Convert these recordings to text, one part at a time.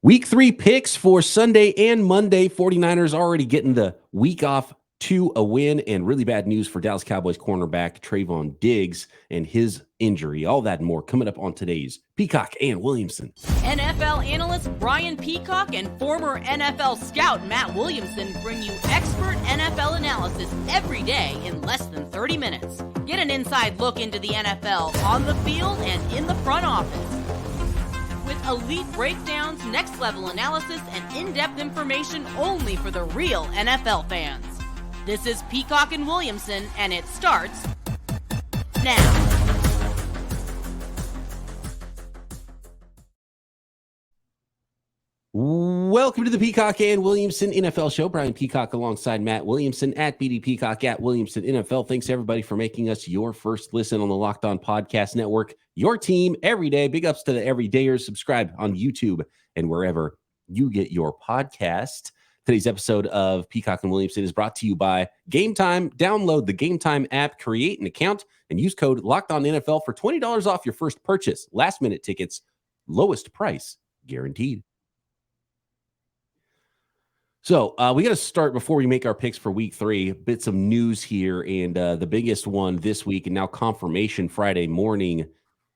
Week 3 picks for Sunday and Monday. 49ers already getting the week off to a win, and really bad news for Dallas Cowboys cornerback Trevon Diggs and his injury. All that and more coming up on today's Peacock and Williamson. NFL analyst Brian Peacock and former NFL scout Matt Williamson bring you expert NFL analysis every day in less than 30 minutes. Get an inside look into the NFL on the field and in the front office. With elite breakdowns, next-level analysis, and in-depth information only for the real NFL fans. This is Peacock and Williamson, and it starts now. Welcome to the Peacock and Williamson NFL Show. Brian Peacock alongside Matt Williamson at BD Peacock at Williamson NFL. Thanks everybody for making us your first listen on the Locked On Podcast Network. Your team every day. Big ups to the everydayers. Subscribe on YouTube and wherever you get your podcast. Today's episode of Peacock and Williamson is brought to you by Gametime. Download the Gametime app, create an account, and use code LOCKEDONNFL for $20 off your first purchase. Last-minute tickets, lowest price guaranteed. So we got to start before we make our picks for week 3. Bits of news here, and the biggest one this week, and now confirmation Friday morning,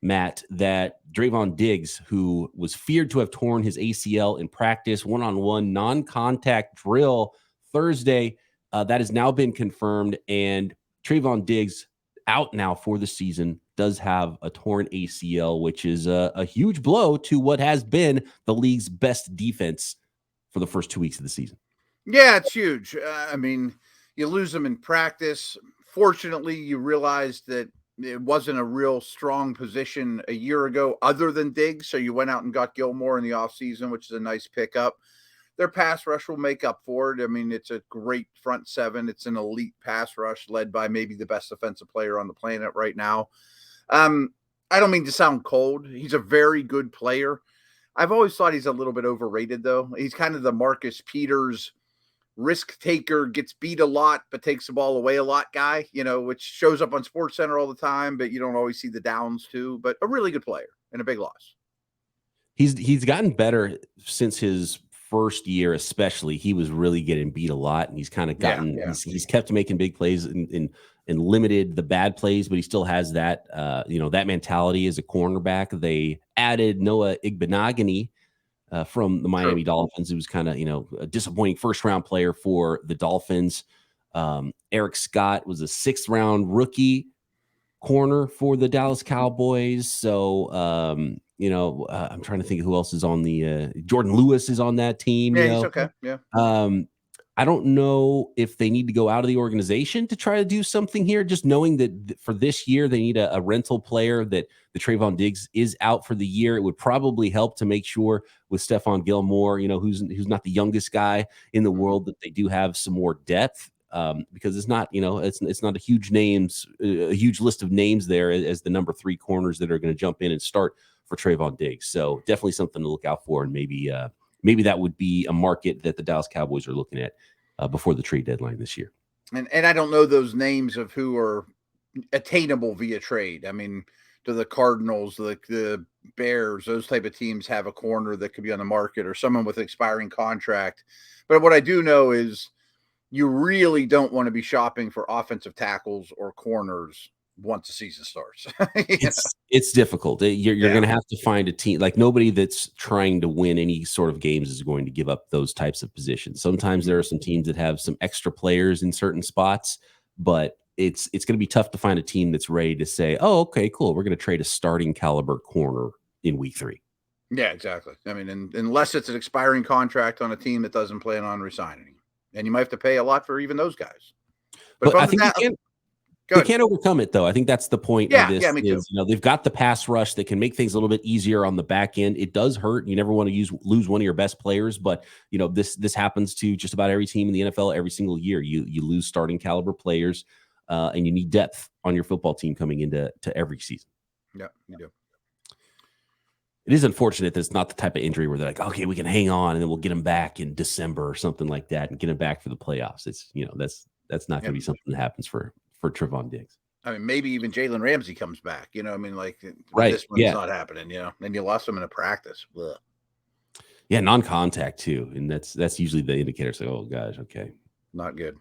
Matt, that Trevon Diggs, who was feared to have torn his ACL in practice, one-on-one non-contact drill Thursday, that has now been confirmed, and Trevon Diggs out now for the season, does have a torn ACL, which is a huge blow to what has been the league's best defense for the first 2 weeks of the season. Yeah, it's huge. I mean, you lose them in practice. Fortunately, you realized that it wasn't a real strong position a year ago other than Diggs, so you went out and got Gilmore in the offseason, which is a nice pickup. Their pass rush will make up for it. I mean, it's a great front seven. It's an elite pass rush led by maybe the best defensive player on the planet right now. I don't mean to sound cold. He's a very good player. I've always thought he's a little bit overrated, though. He's kind of the Marcus Peters risk taker, gets beat a lot, but takes the ball away a lot guy, which shows up on SportsCenter all the time, but you don't always see the downs too. But a really good player and a big loss. He's gotten better since his first year, especially. He was really getting beat a lot, and he's kind of gotten he's kept making big plays and limited the bad plays, but he still has that that mentality as a cornerback. They added Noah Igbenogany from the Miami Dolphins. It was kind of a disappointing first round player for the Dolphins. Eric Scott was a 6th round rookie corner for the Dallas Cowboys. So I'm trying to think of who else is on the Jordan Lewis is on that team. Yeah, he's okay. Yeah. I don't know if they need to go out of the organization to try to do something here, just knowing that for this year, they need a rental player, that the Trevon Diggs is out for the year. It would probably help to make sure with Stephon Gilmore, who's not the youngest guy in the world, that they do have some more depth, because it's not, it's not a huge list of names there as the number 3 corners that are going to jump in and start for Trevon Diggs. So definitely something to look out for, and maybe that would be a market that the Dallas Cowboys are looking at before the trade deadline this year. And I don't know those names of who are attainable via trade. I mean, do the Cardinals, the Bears, those type of teams have a corner that could be on the market, or someone with an expiring contract? But what I do know is you really don't want to be shopping for offensive tackles or corners once the season starts. It's difficult. You're going to have to find a team. Like, nobody that's trying to win any sort of games is going to give up those types of positions. Sometimes there are some teams that have some extra players in certain spots, but it's going to be tough to find a team that's ready to say, oh, okay, cool, we're going to trade a starting caliber corner in week 3. Yeah, exactly. I mean, unless it's an expiring contract on a team that doesn't plan on resigning, and you might have to pay a lot for even those guys. But I think they can't overcome it, though. I think that's the point of this. Yeah, me too. They've got the pass rush that can make things a little bit easier on the back end. It does hurt. You never want to lose one of your best players, but this happens to just about every team in the NFL every single year. You lose starting caliber players, and you need depth on your football team coming into every season. Yeah, you do. It is unfortunate that it's not the type of injury where they're like, okay, we can hang on and then we'll get him back in December or something like that and get him back for the playoffs. It's that's not going to be something that happens for Trevon Diggs. I mean, maybe even Jalen Ramsey comes back, right. This one's not happening, and you lost him in a practice. Ugh. Yeah, non-contact too, and that's usually the indicator. So, oh gosh, okay, not good.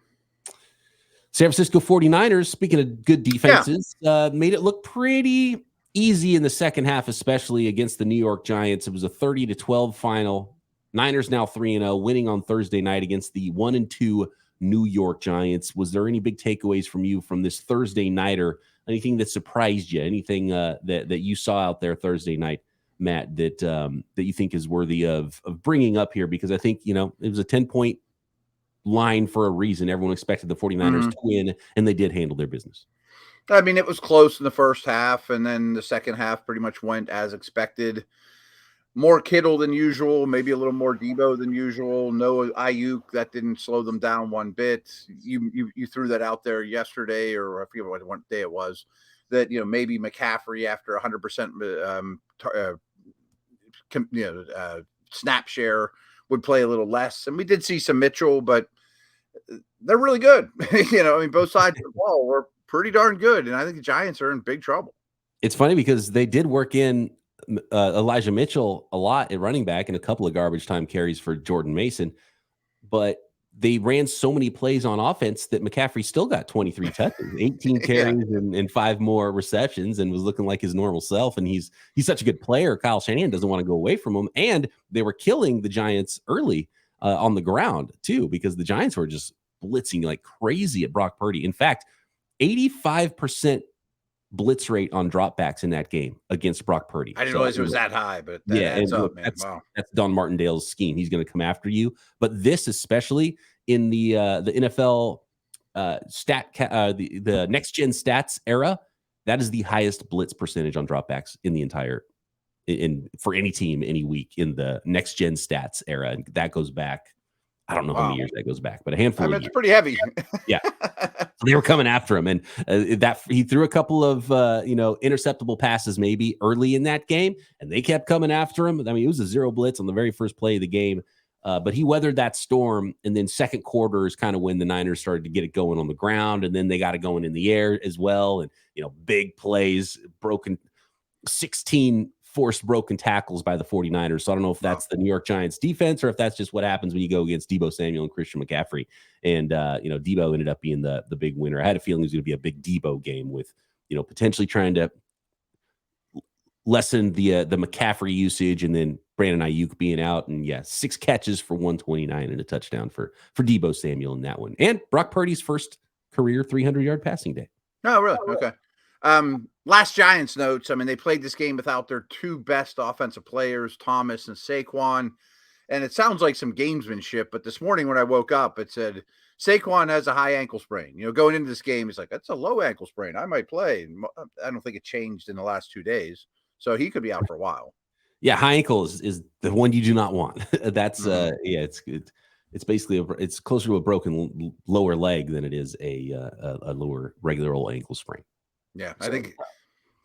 San Francisco 49ers, speaking of good defenses, made it look pretty easy in the second half, especially against the New York Giants. It was a 30-12 final. Niners now 3-0, winning on Thursday night against the 1-2 New York Giants. Was there any big takeaways from you from this Thursday nighter? Anything that surprised you? Anything that you saw out there Thursday night, Matt, that you think is worthy of bringing up here? Because I think, it was a 10-point line for a reason. Everyone expected the 49ers to win, and they did handle their business. I mean, it was close in the first half, and then the second half pretty much went as expected. More Kittle than usual, maybe a little more Debo than usual. No Ayuk, that didn't slow them down one bit. You threw that out there yesterday, or I forget what day it was, that maybe McCaffrey after 100% snap share would play a little less. And we did see some Mitchell, but they're really good. Both sides of the ball were pretty darn good, and I think the Giants are in big trouble. It's funny because they did work in Elijah Mitchell a lot at running back and a couple of garbage time carries for Jordan Mason, but they ran so many plays on offense that McCaffrey still got 23 touches, 18 carries and 5 more receptions, and was looking like his normal self. And he's such a good player. Kyle Shanahan doesn't want to go away from him. And they were killing the Giants early on the ground too, because the Giants were just blitzing like crazy at Brock Purdy. In fact, 85% blitz rate on dropbacks in that game against Brock Purdy. I didn't realize it was that high, but that's Don Martindale's scheme. He's going to come after you. But this, especially in the NFL the next gen stats era, that is the highest blitz percentage on dropbacks in the entire for any team any week in the next gen stats era, and that goes back. I don't know how many years that goes back, but a handful. It's pretty heavy. Yeah, they were coming after him, and that he threw a couple of interceptable passes maybe early in that game, and they kept coming after him. I mean, it was a 0 blitz on the very first play of the game, but he weathered that storm. And then second quarter is kind of when the Niners started to get it going on the ground, and then they got it going in the air as well, and big plays, 16 forced broken tackles by the 49ers. So I don't know if that's the New York Giants defense or if that's just what happens when you go against Debo Samuel and Christian McCaffrey. And, Debo ended up being the big winner. I had a feeling it was going to be a big Debo game with, potentially trying to lessen the McCaffrey usage, and then Brandon Ayuk being out. And 6 catches for 129 and a touchdown for Debo Samuel in that one. And Brock Purdy's first career 300-yard passing day. Oh, really? Okay. Last Giants notes. I mean, they played this game without their 2 best offensive players, Thomas and Saquon. And it sounds like some gamesmanship, but this morning when I woke up, it said Saquon has a high ankle sprain. Going into this game, he's like, that's a low ankle sprain. I might play. I don't think it changed in the last 2 days. So he could be out for a while. Yeah, high ankle is the one you do not want. That's it's basically it's closer to a broken lower leg than it is a lower regular old ankle sprain. Yeah, I think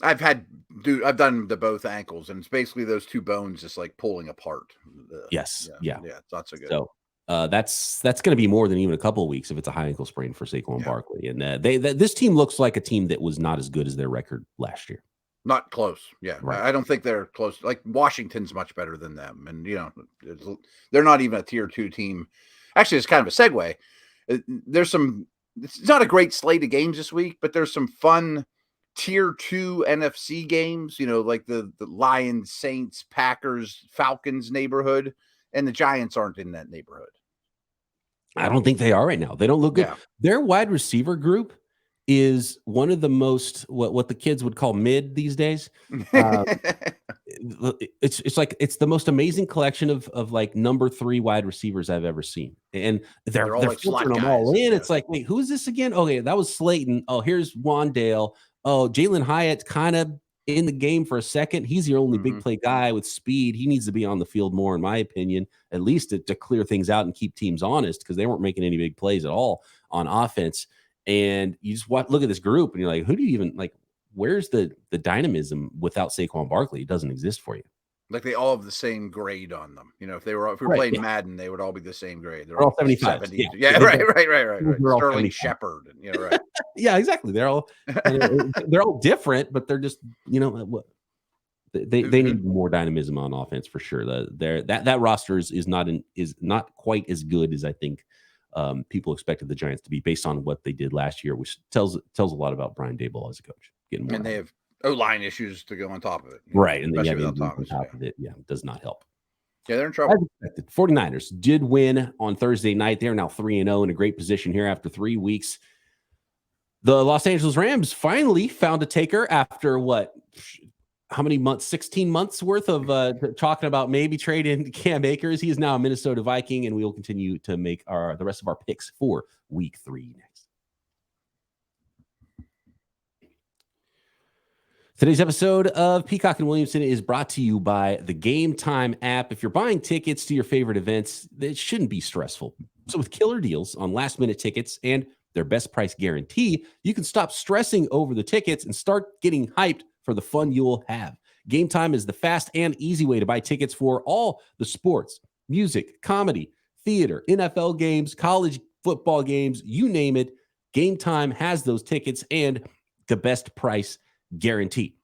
I've done the both ankles, and it's basically those 2 bones just like pulling apart. Yes. Yeah. It's not so good. So that's going to be more than even a couple of weeks if it's a high ankle sprain for Saquon Barkley. And this team looks like a team that was not as good as their record last year. Not close. Yeah. Right. I don't think they're close. Like Washington's much better than them. And, they're not even a tier 2 team. Actually, it's kind of a segue. It's not a great slate of games this week, but there's some fun tier 2 NFC games, like the Lions, Saints, Packers, Falcons neighborhood, and the Giants aren't in that neighborhood. I don't think they are right now. They don't look good. Yeah. Their wide receiver group is one of the most what the kids would call mid these days. It's like it's the most amazing collection of like number 3 wide receivers I've ever seen, and they're all like filtering them all in. Yeah. It's like, wait, who is this again? Okay, that was Slayton. Oh, here's Wandale. Oh, Jalen Hyatt's kind of in the game for a second. He's your only big play guy with speed. He needs to be on the field more, in my opinion, at least to clear things out and keep teams honest, because they weren't making any big plays at all on offense. And you just look at this group and you're like, who do you even like? Where's the dynamism without Saquon Barkley? It doesn't exist for you. Like they all have the same grade on them. If we were playing Madden, they would all be the same grade. They're all 75. 70. Yeah, right. Sterling Shepard. Right. Yeah, exactly. They're all different, but they're just They need more dynamism on offense for sure. That roster is not quite as good as I think people expected the Giants to be based on what they did last year, which tells a lot about Brian Daboll as a coach. Getting more, and they have O-line issues to go on top of it, right? And then you have on top of it. Yeah, it does not help. Yeah, they're in trouble. 49ers did win on Thursday night. They're now 3-0 in a great position here after 3 weeks. The Los Angeles Rams finally found a taker after what? How many months? 16 months worth of talking about maybe trading Cam Akers. He is now a Minnesota Viking, and we will continue to make the rest of our picks for Week 3 next. Today's episode of Peacock and Williamson is brought to you by the Gametime app. If you're buying tickets to your favorite events, it shouldn't be stressful. So with killer deals on last-minute tickets and their best price guarantee, you can stop stressing over the tickets and start getting hyped for the fun you'll have. Gametime is the fast and easy way to buy tickets for all the sports, music, comedy, theater, NFL games, college football games, you name it. Gametime has those tickets and the best price guarantee.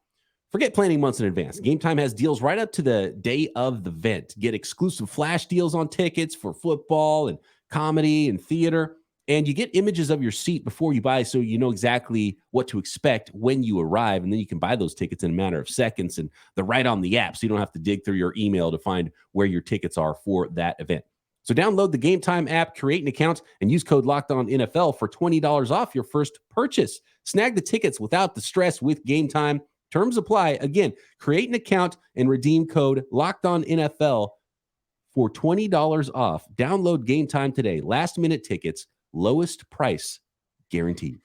Forget planning months in advance. Gametime has deals right up to the day of the event. Get exclusive flash deals on tickets for football and comedy and theater. And you get images of your seat before you buy, so you know exactly what to expect when you arrive. And then you can buy those tickets in a matter of seconds. And they're right on the app, so you don't have to dig through your email to find where your tickets are for that event. So download the Gametime app, create an account, and use code LOCKEDONNFL for $20 off your first purchase. Snag the tickets without the stress with Gametime. Terms apply. Again, create an account and redeem code LOCKEDONNFL for $20 off. Download Gametime today. Last-minute tickets, lowest price guaranteed.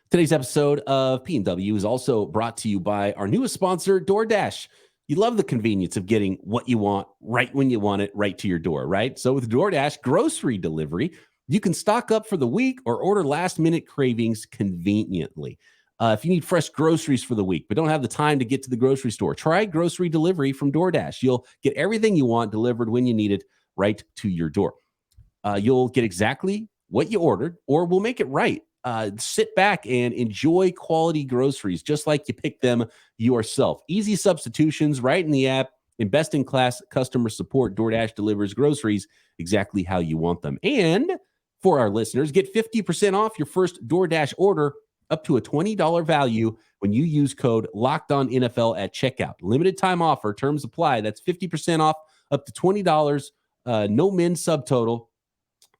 Today's episode of P&W is also brought to you by our newest sponsor, DoorDash. You love the convenience of getting what you want right when you want it, right to your door, right? So with DoorDash grocery delivery, you can stock up for the week or order last-minute cravings conveniently. If you need fresh groceries for the week but don't have the time to get to the grocery store, try grocery delivery from DoorDash. You'll get everything you want delivered when you need it right to your door. You'll get exactly what you ordered, or we'll make it right. Sit back and enjoy quality groceries just like you picked them yourself. Easy substitutions right in the app, and best-in-class customer support. DoorDash delivers groceries exactly how you want them. And for our listeners, get 50% off your first DoorDash order up to a $20 value when you use code LOCKEDONNFL at checkout. Limited time offer. Terms apply. That's 50% off up to $20. No min subtotal.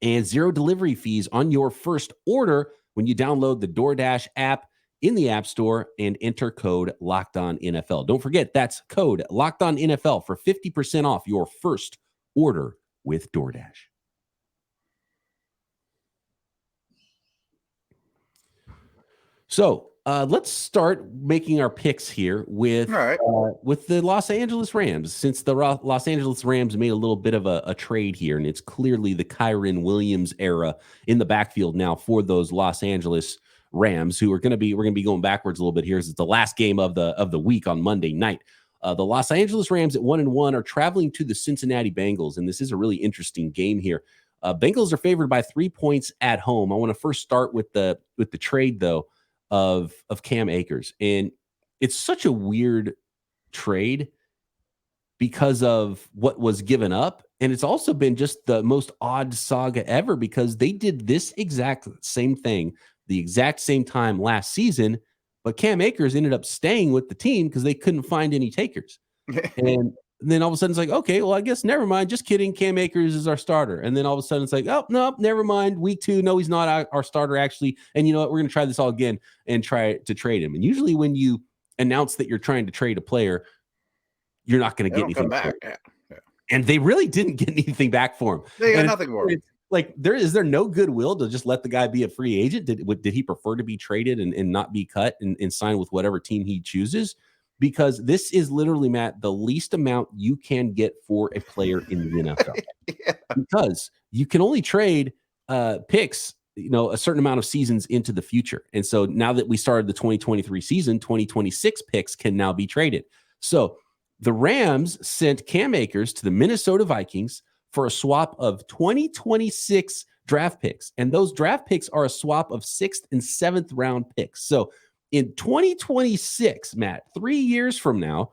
And zero delivery fees on your first order when you download the DoorDash app in the App Store and enter code LOCKEDONNFL. Don't forget, that's code LOCKEDONNFL for 50% off your first order with DoorDash. So let's start making our picks here with the Los Angeles Rams, since the Los Angeles Rams made a little bit of a trade here, and it's clearly the Kyren Williams era in the backfield now for those Los Angeles Rams, who we're going to be going backwards a little bit here. It's the last game of the week on Monday night. The Los Angeles Rams at 1-1 are traveling to the Cincinnati Bengals, and this is a really interesting game here. Bengals are favored by 3 points at home. I want to first start with the trade though of Cam Akers, and it's such a weird trade because of what was given up, and it's also been just the most odd saga ever because they did this exact same thing the exact same time last season, but Cam Akers ended up staying with the team because they couldn't find any takers. And then all of a sudden it's like, okay, well, I guess never mind. Just kidding. Cam Akers is our starter. And then all of a sudden it's like, oh, no, never mind. Week 2, no, he's not our starter actually. And you know what? We're going to try this all again and try to trade him. And usually when you announce that you're trying to trade a player, you're not going to get anything back. Yeah. And they really didn't get anything back for him. They got nothing for him. Like, is there no goodwill to just let the guy be a free agent? Did he prefer to be traded and not be cut and sign with whatever team he chooses? Because this is literally, Matt, the least amount you can get for a player in the NFL. Yeah. Because you can only trade picks, a certain amount of seasons into the future. And so now that we started the 2023 season, 2026 picks can now be traded. So the Rams sent Cam Akers to the Minnesota Vikings for a swap of 2026 draft picks. And those draft picks are a swap of 6th and 7th round picks. So in 2026, Matt, 3 years from now,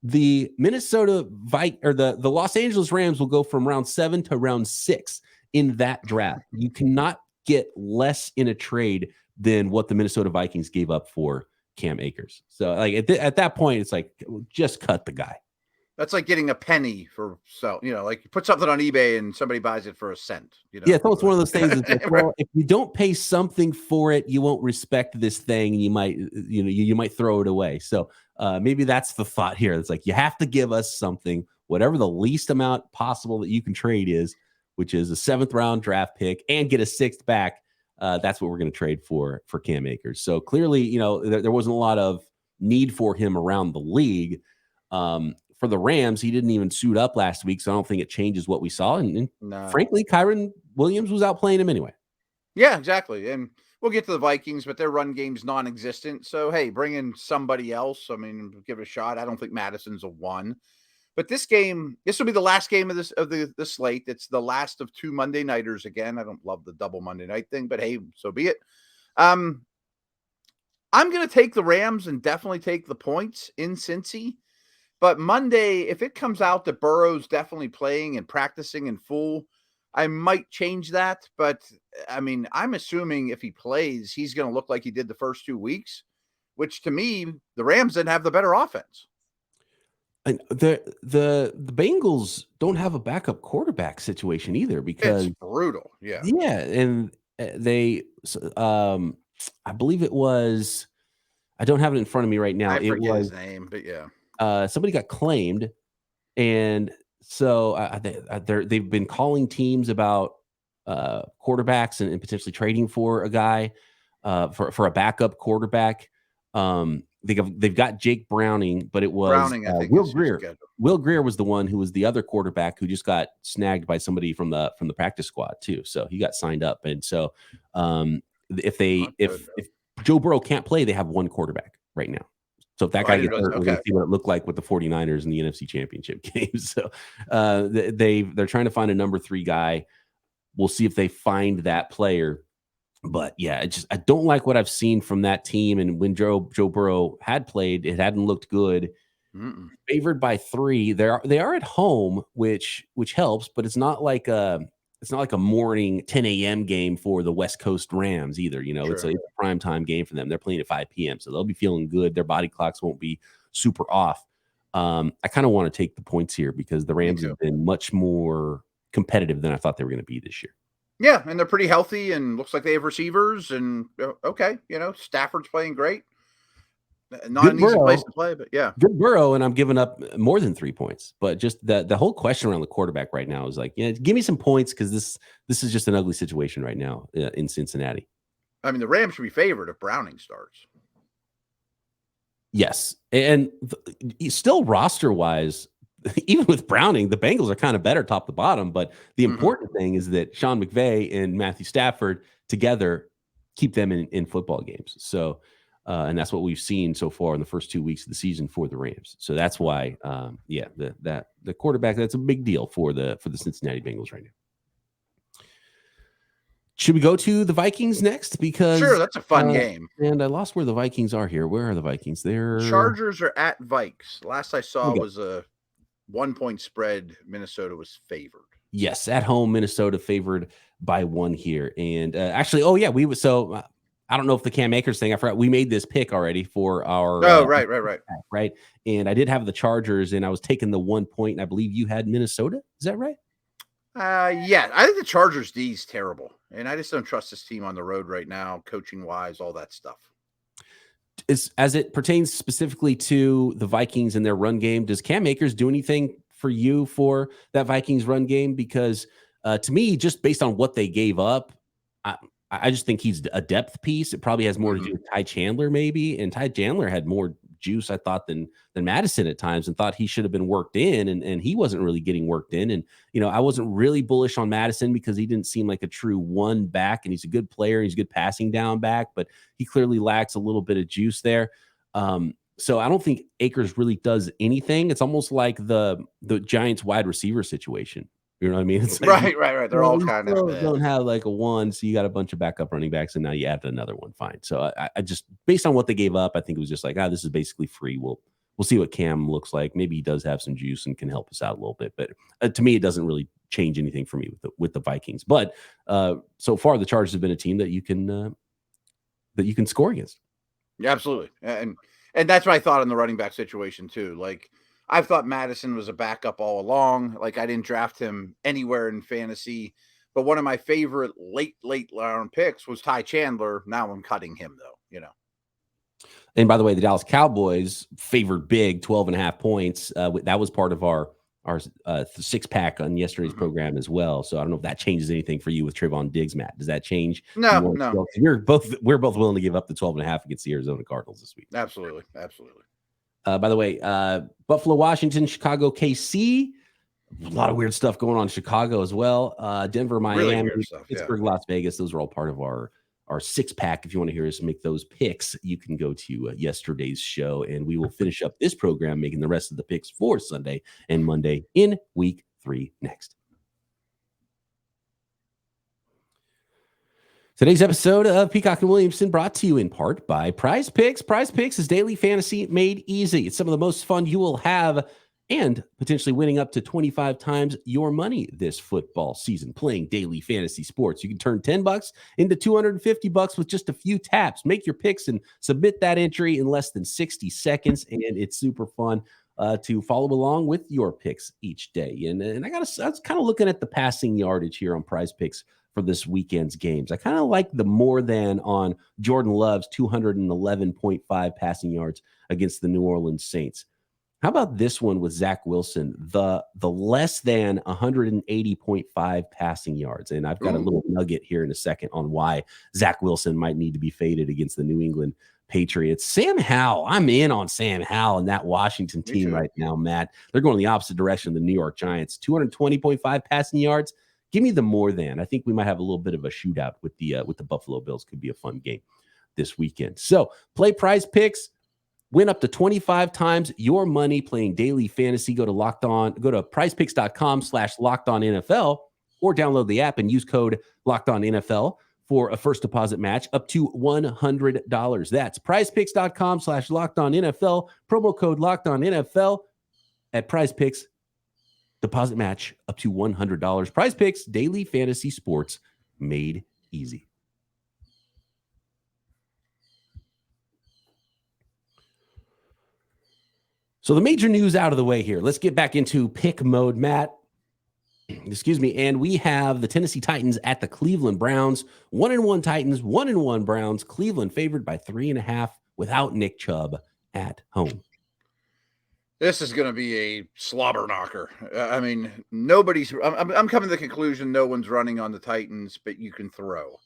the Minnesota the Los Angeles Rams will go from round 7 to round 6 in that draft. You cannot get less in a trade than what the Minnesota Vikings gave up for Cam Akers. So like at that point, it's like, just cut the guy. That's like getting a penny for like you put something on eBay and somebody buys it for a cent. Yeah, it's almost one of those things. It's like, well, if you don't pay something for it, you won't respect this thing, and you might throw it away. So maybe that's the thought here. It's like, you have to give us something, whatever the least amount possible that you can trade is, which is a 7th round draft pick and get a 6th back. That's what we're going to trade for Cam Akers. So clearly, there wasn't a lot of need for him around the league. For the Rams, he didn't even suit up last week, so I don't think it changes what we saw. And frankly, Kyren Williams was out playing him anyway. Yeah, exactly. And we'll get to the Vikings, but their run game's non-existent. So, hey, bring in somebody else. I mean, give it a shot. I don't think Madison's a 1. But this will be the last game of the slate. It's the last of 2 Monday nighters again. I don't love the double Monday night thing, but hey, so be it. I'm going to take the Rams and definitely take the points in Cincy. But Monday, if it comes out that Burrow's definitely playing and practicing in full, I might change that. But, I mean, I'm assuming if he plays, he's going to look like he did the first 2 weeks, which to me, the Rams didn't have the better offense. And the Bengals don't have a backup quarterback situation either, because it's brutal. Yeah. Yeah. And they, I believe it was, I don't have it in front of me right now. I forget his name, but yeah. Somebody got claimed, and so they've been calling teams about quarterbacks and potentially trading for a guy for a backup quarterback. They've got Jake Browning, but it was Browning, I think Will Greer. Will Greer was the one who was the other quarterback who just got snagged by somebody from the practice squad too. So he got signed up, and so if Joe Burrow can't play, they have one quarterback right now. So if that guy gets hurt, we're going to see what it looked like with the 49ers in the NFC Championship game. So they're trying to find a number 3 guy. We'll see if they find that player. But yeah, I don't like what I've seen from that team. And when Joe Burrow had played, it hadn't looked good. Favored by 3. They are at home, which helps, but it's not like a morning 10 a.m. game for the West Coast Rams either. Sure. It's a prime time game for them. They're playing at 5 p.m. So they'll be feeling good. Their body clocks won't be super off. I kind of want to take the points here because the Rams have been much more competitive than I thought they were going to be this year. Yeah, and they're pretty healthy and looks like they have receivers. And Stafford's playing great. Not an easy place to play, but yeah. Good Burrow, and I'm giving up more than 3 points. But just the whole question around the quarterback right now is like, give me some points, because this is just an ugly situation right now in Cincinnati. I mean, the Rams should be favored if Browning starts. Yes, and still roster-wise, even with Browning, the Bengals are kind of better top to bottom. But the important thing is that Sean McVay and Matthew Stafford together keep them in football games. So, and that's what we've seen so far in the first 2 weeks of the season for the Rams. So that's why, the quarterback, that's a big deal for the Cincinnati Bengals right now. Should we go to the Vikings next? Because sure, that's a fun game. And I lost where the Vikings are here. Where are the Vikings? Chargers are at Vikes. Last I saw was a 1-point spread. Minnesota was favored. Yes, at home, Minnesota favored by 1 here. And actually, I don't know if the Cam Akers thing, I forgot we made this pick already for our. Oh, right. And I did have the Chargers, and I was taking the 1 point, and I believe you had Minnesota. Is that right? Yeah, I think the Chargers D is terrible, and I just don't trust this team on the road right now, coaching wise, all that stuff. As it pertains specifically to the Vikings and their run game, does Cam Akers do anything for you for that Vikings run game? Because to me, just based on what they gave up, I just think he's a depth piece. It probably has more to do with Ty Chandler, maybe. And Ty Chandler had more juice, I thought, than Madison at times, and thought he should have been worked in, and he wasn't really getting worked in. And I wasn't really bullish on Madison because he didn't seem like a true one back, and he's a good player, he's a good passing down back, but he clearly lacks a little bit of juice there. So I don't think Akers really does anything. It's almost like the Giants wide receiver situation. You know what I mean? It's like, right. They're all kind of don't have like a one, so you got a bunch of backup running backs, and now you added another one. Fine. So I just, based on what they gave up, I think it was just like, this is basically free. We'll see what Cam looks like. Maybe he does have some juice and can help us out a little bit, but to me, it doesn't really change anything for me with the Vikings. But so far, the Chargers have been a team that you can score against. Yeah, absolutely, and that's what I thought in the running back situation too. Like, I've thought Madison was a backup all along. Like, I didn't draft him anywhere in fantasy, but one of my favorite late round picks was Ty Chandler. Now I'm cutting him though, And by the way, the Dallas Cowboys favored big 12.5 points. That was part of our 6-pack on yesterday's program as well. So I don't know if that changes anything for you with Trevon Diggs, Matt. Does that change? No. We're both willing to give up the 12.5 against the Arizona Cardinals this week. Absolutely. By the way, Buffalo, Washington, Chicago, KC. A lot of weird stuff going on in Chicago as well. Denver, Miami, really stuff, Pittsburgh, Las Vegas. Those are all part of our 6-pack. If you want to hear us make those picks, you can go to yesterday's show, and we will finish up this program making the rest of the picks for Sunday and Monday in week 3 next. Today's episode of Peacock and Williamson brought to you in part by PrizePicks. PrizePicks is daily fantasy made easy. It's some of the most fun you will have, and potentially winning up to 25 times your money this football season playing daily fantasy sports. You can turn $10 into $250 with just a few taps. Make your picks and submit that entry in less than 60 seconds, and it's super fun to follow along with your picks each day. And I was kind of looking at the passing yardage here on PrizePicks for this weekend's games. I kind of like the more than on Jordan Love's 211.5 passing yards against the New Orleans Saints. How about this one with Zach Wilson, the less than 180.5 passing yards? And I've got a little nugget here in a second on why Zach Wilson might need to be faded against the New England Patriots. Sam Howell, I'm in on Sam Howell and that Washington team right now, Matt. They're going the opposite direction of the New York Giants. 220.5 passing yards. Give me the more than. I think we might have a little bit of a shootout with the Buffalo Bills. Could be a fun game this weekend. So play PrizePicks. Win up to 25 times your money playing daily fantasy. Go to prizepicks.com/LockedOnNFL or download the app and use code LockedOnNFL for a first deposit match up to $100. That's prizepicks.com/LockedOnNFL. Promo code LockedOnNFL at PrizePicks. Deposit match up to $100. PrizePicks, daily fantasy sports made easy. So the major news out of the way here. Let's get back into pick mode, Matt. Excuse me. And we have the Tennessee Titans at the Cleveland Browns. 1-1 Titans, 1-1 Browns. Cleveland favored by 3.5 without Nick Chubb at home. This is going to be a slobber knocker. I mean, I'm coming to the conclusion no one's running on the Titans, but you can throw.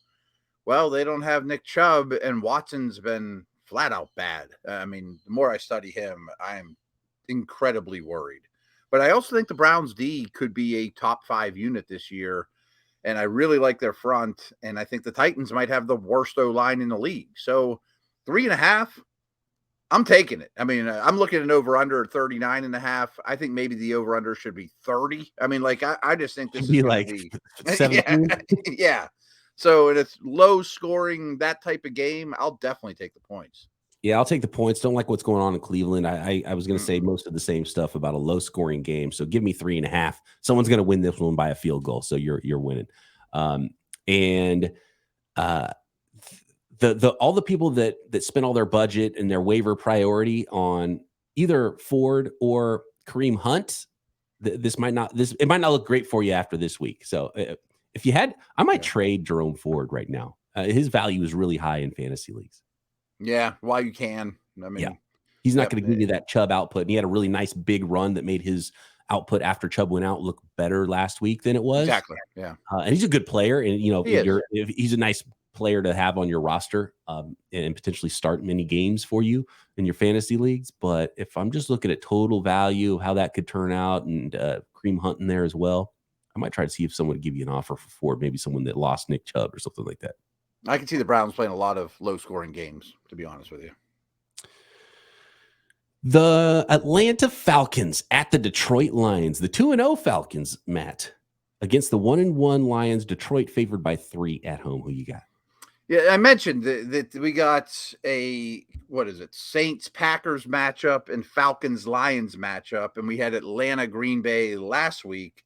Well, they don't have Nick Chubb, and Watson's been flat out bad. I mean, the more I study him, I'm incredibly worried. But I also think the Browns D could be a top 5 unit this year, and I really like their front, and I think the Titans might have the worst O-line in the league. So 3.5, I'm taking it. I mean, I'm looking at an over-under at 39.5. I think maybe the over-under should be 30. I mean, like, I just think this is be like 17. Yeah. So it's low scoring, that type of game. I'll definitely take the points. Yeah, I'll take the points. Don't like what's going on in Cleveland. I was going to say most of the same stuff about a low scoring game. So give me 3.5. Someone's going to win this one by a field goal. So you're winning. All the people that spend all their budget and their waiver priority on either Ford or Kareem Hunt, it might not look great for you after this week. So if you had, I might trade Jerome Ford right now. His value is really high in fantasy leagues. Yeah, while you can. I mean, he's not going to give you that Chubb output. And he had a really nice big run that made his output after Chubb went out look better last week than it was. Exactly. Yeah. And he's a good player. And, if he's a nice player to have on your roster and potentially start many games for you in your fantasy leagues. But if I'm just looking at total value, how that could turn out, and Kareem Hunt in there as well, I might try to see if someone would give you an offer for Ford, maybe someone that lost Nick Chubb or something like that. I can see the Browns playing a lot of low-scoring games, to be honest with you. The Atlanta Falcons at the Detroit Lions. The 2-0 Falcons, Matt, against the 1-1 Lions. Detroit favored by 3 at home. Who you got? Yeah, I mentioned that we got a Saints Packers matchup and Falcons Lions matchup, and we had Atlanta Green Bay last week.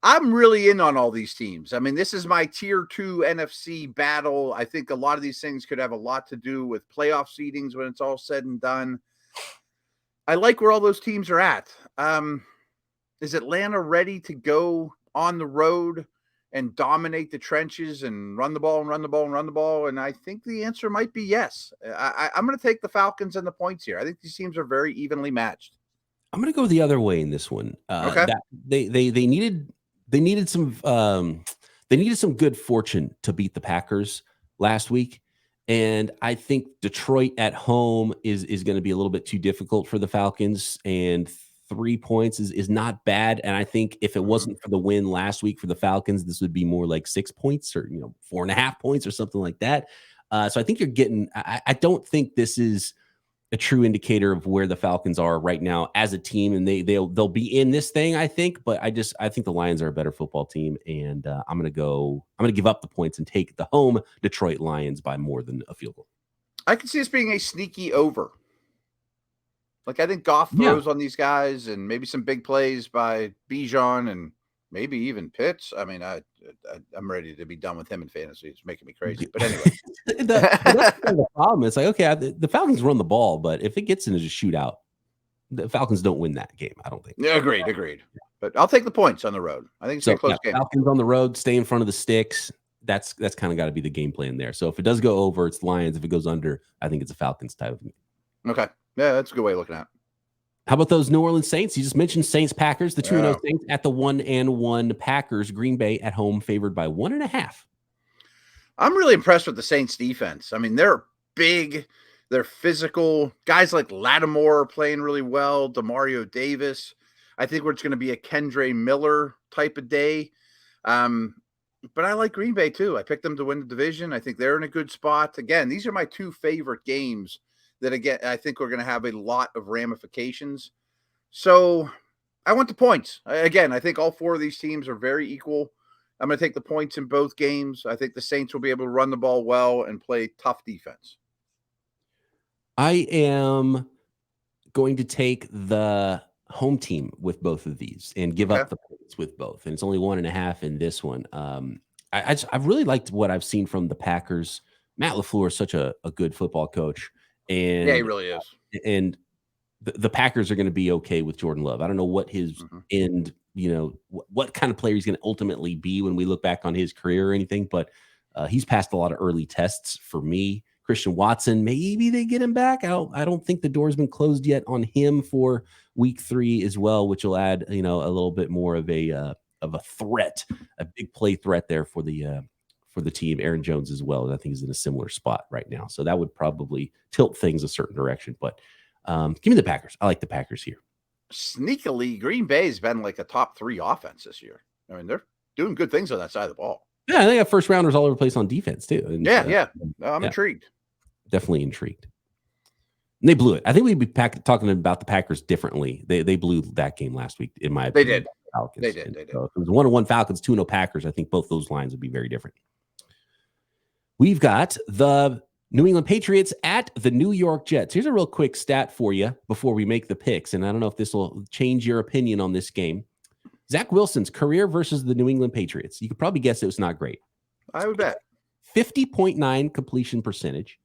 I'm really in on all these teams. I mean, this is my tier 2 NFC battle. I think a lot of these things could have a lot to do with playoff seedings when it's all said and done. I like where all those teams are at. Is Atlanta ready to go on the road and dominate the trenches and run the ball and run the ball and run the ball? And I think the answer might be yes. I'm going to take the Falcons and the points here. I think these teams are very evenly matched. I'm going to go the other way in this one. Okay. They needed some good fortune to beat the Packers last week. And I think Detroit at home is going to be a little bit too difficult for the Falcons, and 3 points is not bad. And I think if it wasn't for the win last week for the Falcons, this would be more like 6 points or 4.5 points or something like that. So I think you're getting. I don't think this is a true indicator of where the Falcons are right now as a team, and they'll be in this thing, I think. But I think the Lions are a better football team, and I'm gonna give up the points and take the home Detroit Lions by more than a field goal. I can see this being a sneaky over. Like, I think Goff throws on these guys, and maybe some big plays by Bijan and maybe even Pitts. I mean, I'm ready to be done with him in fantasy. It's making me crazy. But anyway. That's kind of the problem. It's like, okay, the Falcons run the ball, but if it gets into a shootout, the Falcons don't win that game, I don't think. Yeah, agreed. But I'll take the points on the road. I think it's a close game. Falcons on the road, stay in front of the sticks. That's kind of got to be the game plan there. So if it does go over, it's Lions. If it goes under, I think it's a Falcons type of game. Okay. Yeah, that's a good way of looking at it. How about those New Orleans Saints? You just mentioned Saints Packers, the 2-0 Saints at the 1-1 Packers. Green Bay at home favored by 1.5. I'm really impressed with the Saints defense. I mean, they're big, they're physical. Guys like Lattimore are playing really well. DeMario Davis. I think it's going to be a Kendre Miller type of day. But I like Green Bay too. I picked them to win the division. I think they're in a good spot. Again, these are my 2 favorite games that, again, I think we're going to have a lot of ramifications. So I want the points. Again, I think all 4 of these teams are very equal. I'm going to take the points in both games. I think the Saints will be able to run the ball well and play tough defense. I am going to take the home team with both of these and give up the points with both. And it's only 1.5 in this one. I've really liked what I've seen from the Packers. Matt LaFleur is such a good football coach. And yeah, he really is. And the Packers are going to be okay with Jordan Love. I don't know what his end, what kind of player he's going to ultimately be when we look back on his career or anything, but he's passed a lot of early tests for me. Christian Watson, maybe they get him back. I don't think the door's been closed yet on him for week 3 as well, which will add, a little bit more of a threat, a big play threat there for the team. Aaron Jones as well. I think he's in a similar spot right now. So that would probably tilt things a certain direction. But give me the Packers. I like the Packers here. Sneakily, Green Bay's been like a top 3 offense this year. I mean, they're doing good things on that side of the ball. Yeah, they have first rounders all over the place on defense too. And, I'm intrigued. Definitely intrigued. And they blew it. I think we'd be talking about the Packers differently. They blew that game last week, in my opinion. They did. Falcons. They did. So if it was 1-1 Falcons, 2-0 Packers, I think both those lines would be very different. We've got the New England Patriots at the New York Jets. Here's a real quick stat for you before we make the picks, and I don't know if this will change your opinion on this game. Zach Wilson's career versus the New England Patriots. You could probably guess it was not great. I would bet. 50.9 completion percentage,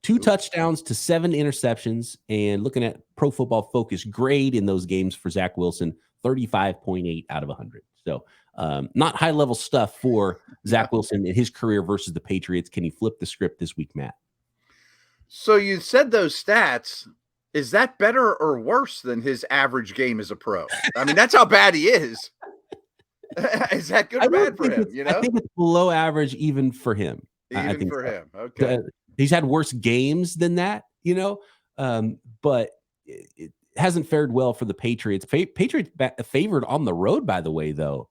2 touchdowns to 7 interceptions, and looking at Pro Football Focus grade in those games for Zach Wilson, 35.8 out of 100. So not high-level stuff for Zach Wilson in his career versus the Patriots. Can he flip the script this week, Matt? So you said those stats. Is that better or worse than his average game as a pro? I mean, that's how bad he is. Is that good or bad for him? I think it's below average even for him. Even for him. Okay. He's had worse games than that, but it hasn't fared well for the Patriots. Patriots favored on the road, by the way, though,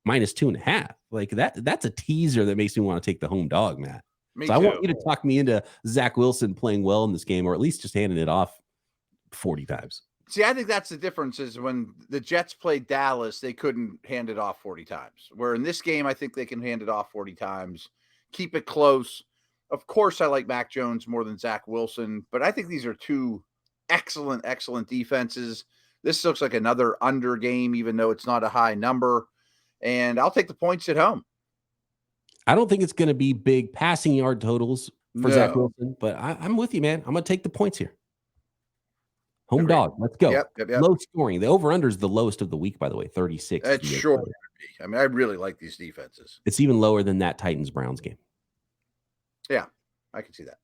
-2.5. Like that's a teaser that makes me want to take the home dog, Matt. Me so too. I want you to talk me into Zach Wilson playing well in this game, or at least just handing it off 40 times. See, I think that's the difference is when the Jets played Dallas, they couldn't hand it off 40 times. Where in this game, I think they can hand it off 40 times, keep it close. Of course, I like Mac Jones more than Zach Wilson, but I think these are two excellent defenses. This looks like another under game, even though it's not a high number. And I'll take the points at home. I don't think it's going to be big passing yard totals for Zach Wilson, but I'm with you, man. I'm going to take the points here. Home dog. Let's go. Yep. Low scoring. The over-under is the lowest of the week, by the way, 36. It's sure. I mean, I really like these defenses. It's even lower than that Titans-Browns game. Yeah, I can see that.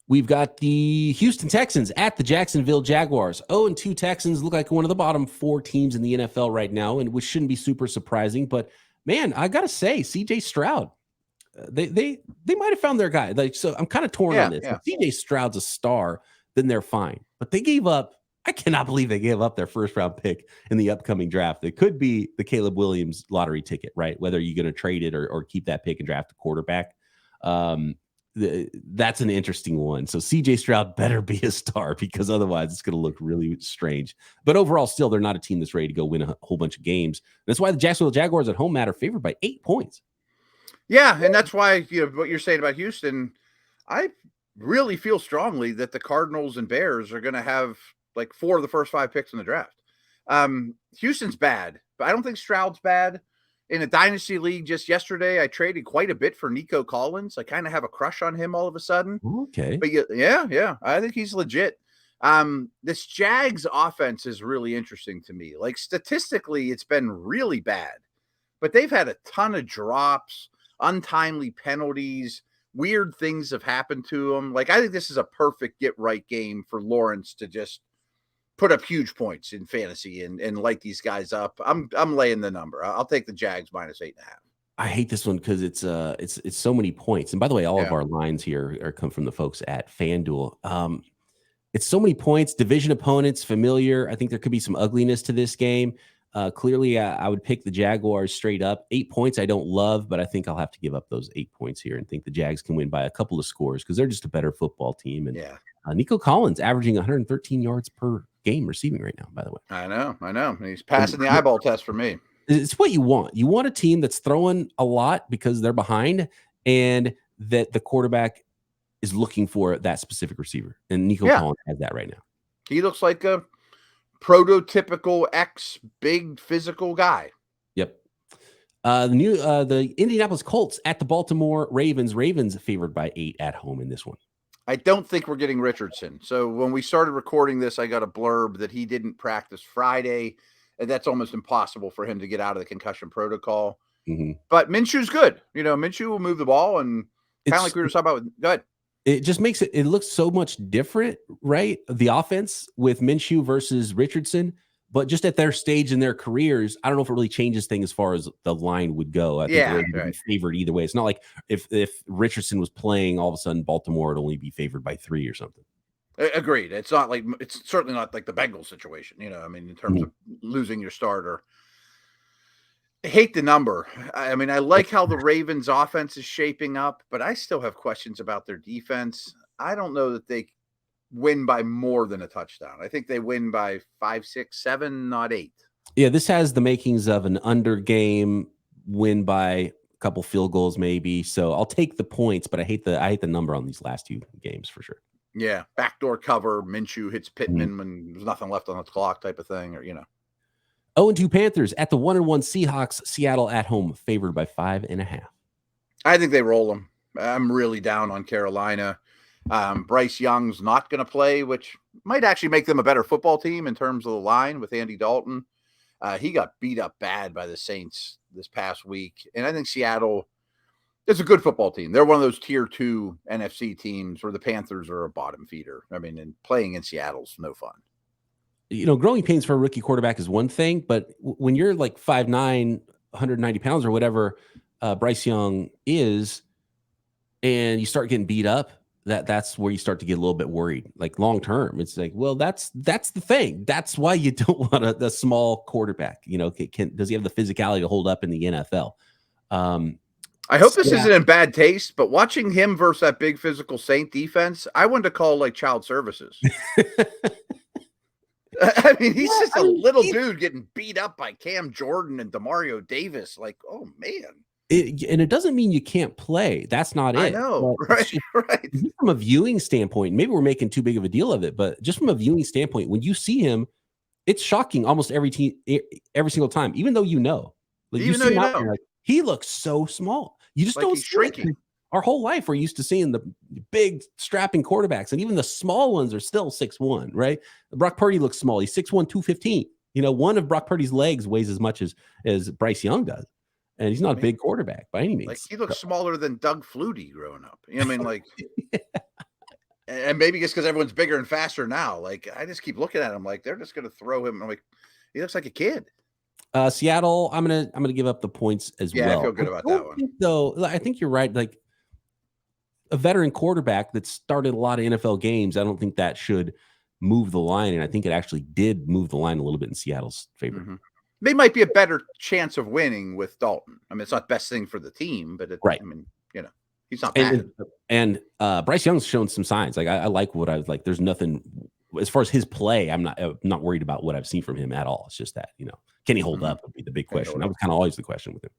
We've got the Houston Texans at the Jacksonville Jaguars. 0-2 Texans look like one of the bottom 4 teams in the NFL right now, and which shouldn't be super surprising. But, man, I got to say, C.J. Stroud, they might have found their guy. So I'm kind of torn on this. If C.J. Stroud's a star, then they're fine. But they gave up. I cannot believe they gave up their first-round pick in the upcoming draft. It could be the Caleb Williams lottery ticket, right? Whether you're going to trade it or keep that pick and draft a quarterback. That's an interesting one. So CJ Stroud better be a star because otherwise it's going to look really strange. But overall, still, they're not a team that's ready to go win a whole bunch of games. That's why the Jacksonville Jaguars at home, Matt, are favored by 8 points. Yeah, and that's why what you're saying about Houston, I really feel strongly that the Cardinals and Bears are going to have like 4 of the first 5 picks in the draft. Houston's bad, but I don't think Stroud's bad. In a dynasty league just yesterday, I traded quite a bit for Nico Collins. I kind of have a crush on him all of a sudden. Okay. But yeah. I think he's legit. This Jags offense is really interesting to me. Like statistically, it's been really bad, but they've had a ton of drops, untimely penalties, weird things have happened to them. Like I think this is a perfect get right game for Lawrence to just put up huge points in fantasy and light these guys up. I'm laying the number. I'll take the Jags minus 8.5. I hate this one because it's so many points. And by the way, all of our lines here come from the folks at FanDuel. It's so many points, division opponents, familiar. I think there could be some ugliness to this game. Clearly, I would pick the Jaguars straight up. 8 points I don't love, but I think I'll have to give up those 8 points here and think the Jags can win by a couple of scores because they're just a better football team. And Nico Collins averaging 113 yards per game receiving right now, by the way. I know. He's passing the eyeball test for me. It's what you want. You want a team that's throwing a lot because they're behind and that the quarterback is looking for that specific receiver. And Nico Collins has that right now. He looks like a prototypical big physical guy. Yep. The Indianapolis Colts at the Baltimore Ravens. Ravens favored by 8 at home in this one. I don't think we're getting Richardson. So when we started recording this, I got a blurb that he didn't practice Friday. And that's almost impossible for him to get out of the concussion protocol. Mm-hmm. But Minshew's good. Minshew will move the ball and kind of like we were talking about. Good. It just makes it look so much different, right? The offense with Minshew versus Richardson. But just at their stage in their careers, I don't know if it really changes things as far as the line would go. I think they're going to be favored either way. It's not like if Richardson was playing, all of a sudden Baltimore would only be favored by 3 or something. Agreed. It's certainly not like the Bengals situation, in terms of losing your starter. I hate the number. I like how the Ravens offense is shaping up, but I still have questions about their defense. I don't know that they win by more than a touchdown. I think they win by 5, 6, 7, not 8. Yeah, this has the makings of an under game, win by a couple field goals maybe. So I'll take the points, but I hate the number on these last 2 games for sure. Yeah, backdoor cover, Minshew hits Pittman when there's nothing left on the clock type of thing, or 0-2 Panthers at the 1-1 Seahawks. Seattle at home favored by 5.5. I think they roll them. I'm really down on Carolina. Bryce Young's not going to play, which might actually make them a better football team in terms of the line with Andy Dalton. He got beat up bad by the Saints this past week. And I think Seattle is a good football team. They're one of those tier 2 NFC teams where the Panthers are a bottom feeder. And playing in Seattle's no fun. Growing pains for a rookie quarterback is one thing, but when you're like 5'9", 190 pounds or whatever Bryce Young is, and you start getting beat up, that's where you start to get a little bit worried. Like long term, it's like, well, that's the thing. That's why you don't want a small quarterback. Does he have the physicality to hold up in the NFL? I hope this isn't in bad taste, but watching him versus that big physical Saint defense, I wanted to call like child services. I mean, he's just a little dude getting beat up by Cam Jordan and Demario Davis. Like, oh man. And it doesn't mean you can't play. That's not it. I know, right? Right. From a viewing standpoint, maybe we're making too big of a deal of it, but just from a viewing standpoint, when you see him, it's shocking almost every single time, even though like even though you know. Like, he looks so small. You just like don't he's shrinking. Our whole life, we're used to seeing the big strapping quarterbacks, and even the small ones are still 6'1", right? Brock Purdy looks small. He's 6'1", 215. One of Brock Purdy's legs weighs as much as Bryce Young does. And he's not a big quarterback by any means. Like he looks smaller than Doug Flutie growing up. You know what I mean? Like, yeah. And maybe just because everyone's bigger and faster now. Like, I just keep looking at him like they're just going to throw him. I'm like, he looks like a kid. Seattle, I'm gonna give up the points as well. Yeah, I feel good about that one. Though I think you're right. Like a veteran quarterback that started a lot of NFL games, I don't think that should move the line. And I think it actually did move the line a little bit in Seattle's favor. Mm-hmm. They might be a better chance of winning with Dalton. I mean, it's not the best thing for the team, but right. I mean, he's not bad. And Bryce Young's shown some signs. Like I like what I was like. There's nothing as far as his play. I'm not worried about what I've seen from him at all. It's just that, can he hold up would be the big question. That was kind of always the question with him.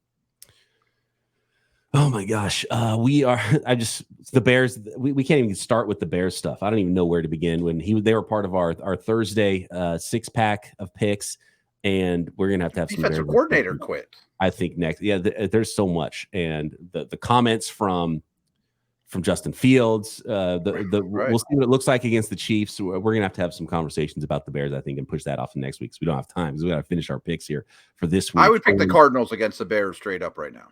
Oh my gosh. The Bears, we can't even start with the Bears stuff. I don't even know where to begin. When they were part of our Thursday 6-pack of picks. And we're gonna have to have some defensive coordinator quit. I think next. Yeah, there's so much, and the comments from Justin Fields. Right. We'll see what it looks like against the Chiefs. We're gonna have some conversations about the Bears, I think, and push that off to next week because we don't have time because we got to finish our picks here for this week. I would pick the Cardinals against the Bears straight up right now.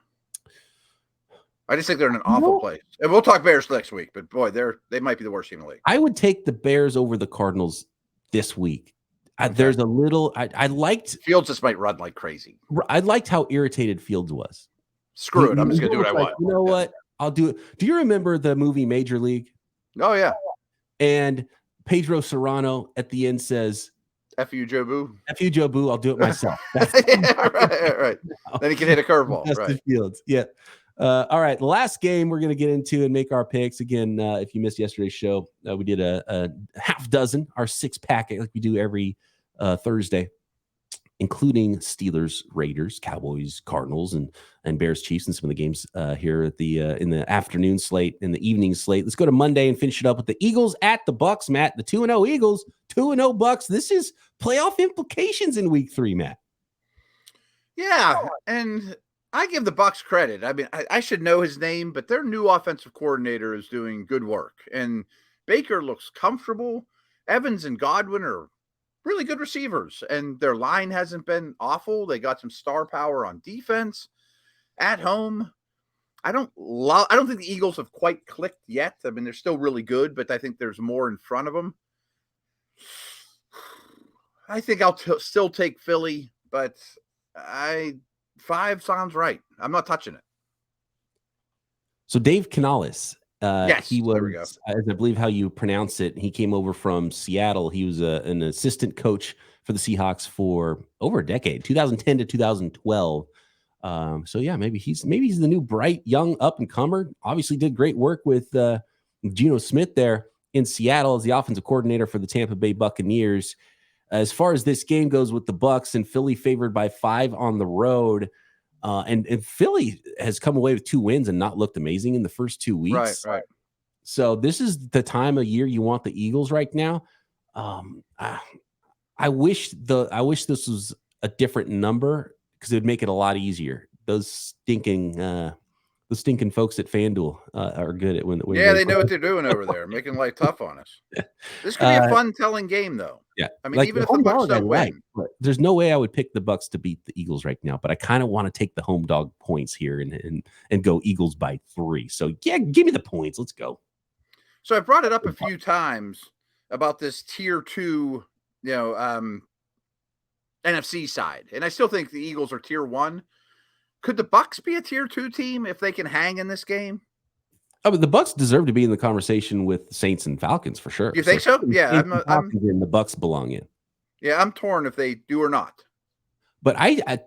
I just think they're in an awful place, and we'll talk Bears next week. But boy, they might be the worst team in the league. I would take the Bears over the Cardinals this week. There's a little. I liked Fields just might run like crazy. I liked how irritated Fields was. Screw it! I'm just gonna do what I want. You know what? I'll do it. Do you remember the movie Major League? Oh yeah. And Pedro Serrano at the end says, "F you, Joe Boo." F you, Joe Boo. I'll do it myself. Yeah, right. Then he can hit a curveball. Right. Fields. Yeah. All right. The last game we're going to get into and make our picks. Again, if you missed yesterday's show, we did a half dozen, our 6-pack like we do every Thursday, including Steelers, Raiders, Cowboys, Cardinals, and Bears, Chiefs, and some of the games here at the in the afternoon slate, in the evening slate. Let's go to Monday and finish it up with the Eagles at the Bucks, Matt. The 2-0 Eagles, 2-0 Bucks. This is playoff implications in week 3, Matt. Yeah, and I give the Bucks credit. I mean, I should know his name, but their new offensive coordinator is doing good work. And Baker looks comfortable. Evans and Godwin are really good receivers, and their line hasn't been awful. They got some star power on defense at home. I don't think the Eagles have quite clicked yet. I mean, they're still really good, but I think there's more in front of them. I think I'll still take Philly, but 5 sounds right. I'm not touching it. So Dave Canales, yes, he was, as I believe how you pronounce it, he came over from Seattle. He was an assistant coach for the Seahawks for over a decade, 2010 to 2012. So yeah, maybe he's the new bright young up and comer. Obviously did great work with Geno Smith there in Seattle as the offensive coordinator for the Tampa Bay Buccaneers. As far as this game goes with the Bucks and Philly favored by 5 on the road, and Philly has come away with 2 wins and not looked amazing in the first 2 weeks. Right. So this is the time of year you want the Eagles right now. I wish this was a different number because it would make it a lot easier. Those stinking folks at FanDuel are good at when they know what they're doing over there, making life tough on us. This could be a fun, telling game, though. Yeah, I mean, even if the Bucks don't win, there's no way I would pick the Bucks to beat the Eagles right now. But I kind of want to take the home dog points here and go Eagles by 3. So yeah, give me the points. Let's go. So I brought it up a few times about this tier 2, NFC side, and I still think the Eagles are tier 1. Could the Bucks be a tier 2 team if they can hang in this game? Oh, but the Bucks deserve to be in the conversation with Saints and Falcons for sure. You think so? Yeah, the Bucks belong in. Yeah, I'm torn if they do or not. But I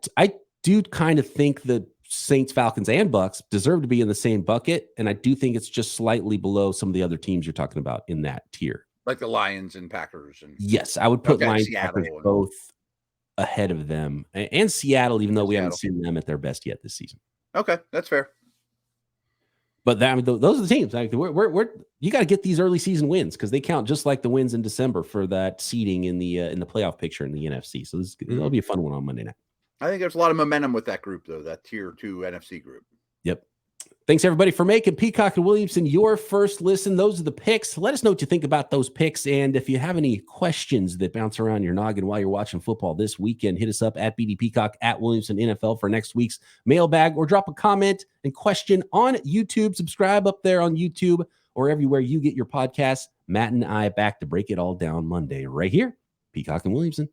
do kind of think that Saints, Falcons, and Bucks deserve to be in the same bucket, and I do think it's just slightly below some of the other teams you're talking about in that tier. Like the Lions and Packers. And yes, I would put Lions Packers and both ahead of them, and Seattle, even though we haven't seen them at their best yet this season. Okay, that's fair. But that, I mean, those are the teams. Like you got to get these early season wins because they count just like the wins in December for that seeding in the playoff picture in the NFC. So it'll be a fun one on Monday night. I think there's a lot of momentum with that group, though, that tier 2 NFC group. Yep. Thanks, everybody, for making Peacock and Williamson your first listen. Those are the picks. Let us know what you think about those picks. And if you have any questions that bounce around your noggin while you're watching football this weekend, hit us up at BD Peacock, at Williamson NFL for next week's mailbag, or drop a comment and question on YouTube. Subscribe up there on YouTube or everywhere you get your podcasts. Matt and I back to break it all down Monday right here. Peacock and Williamson.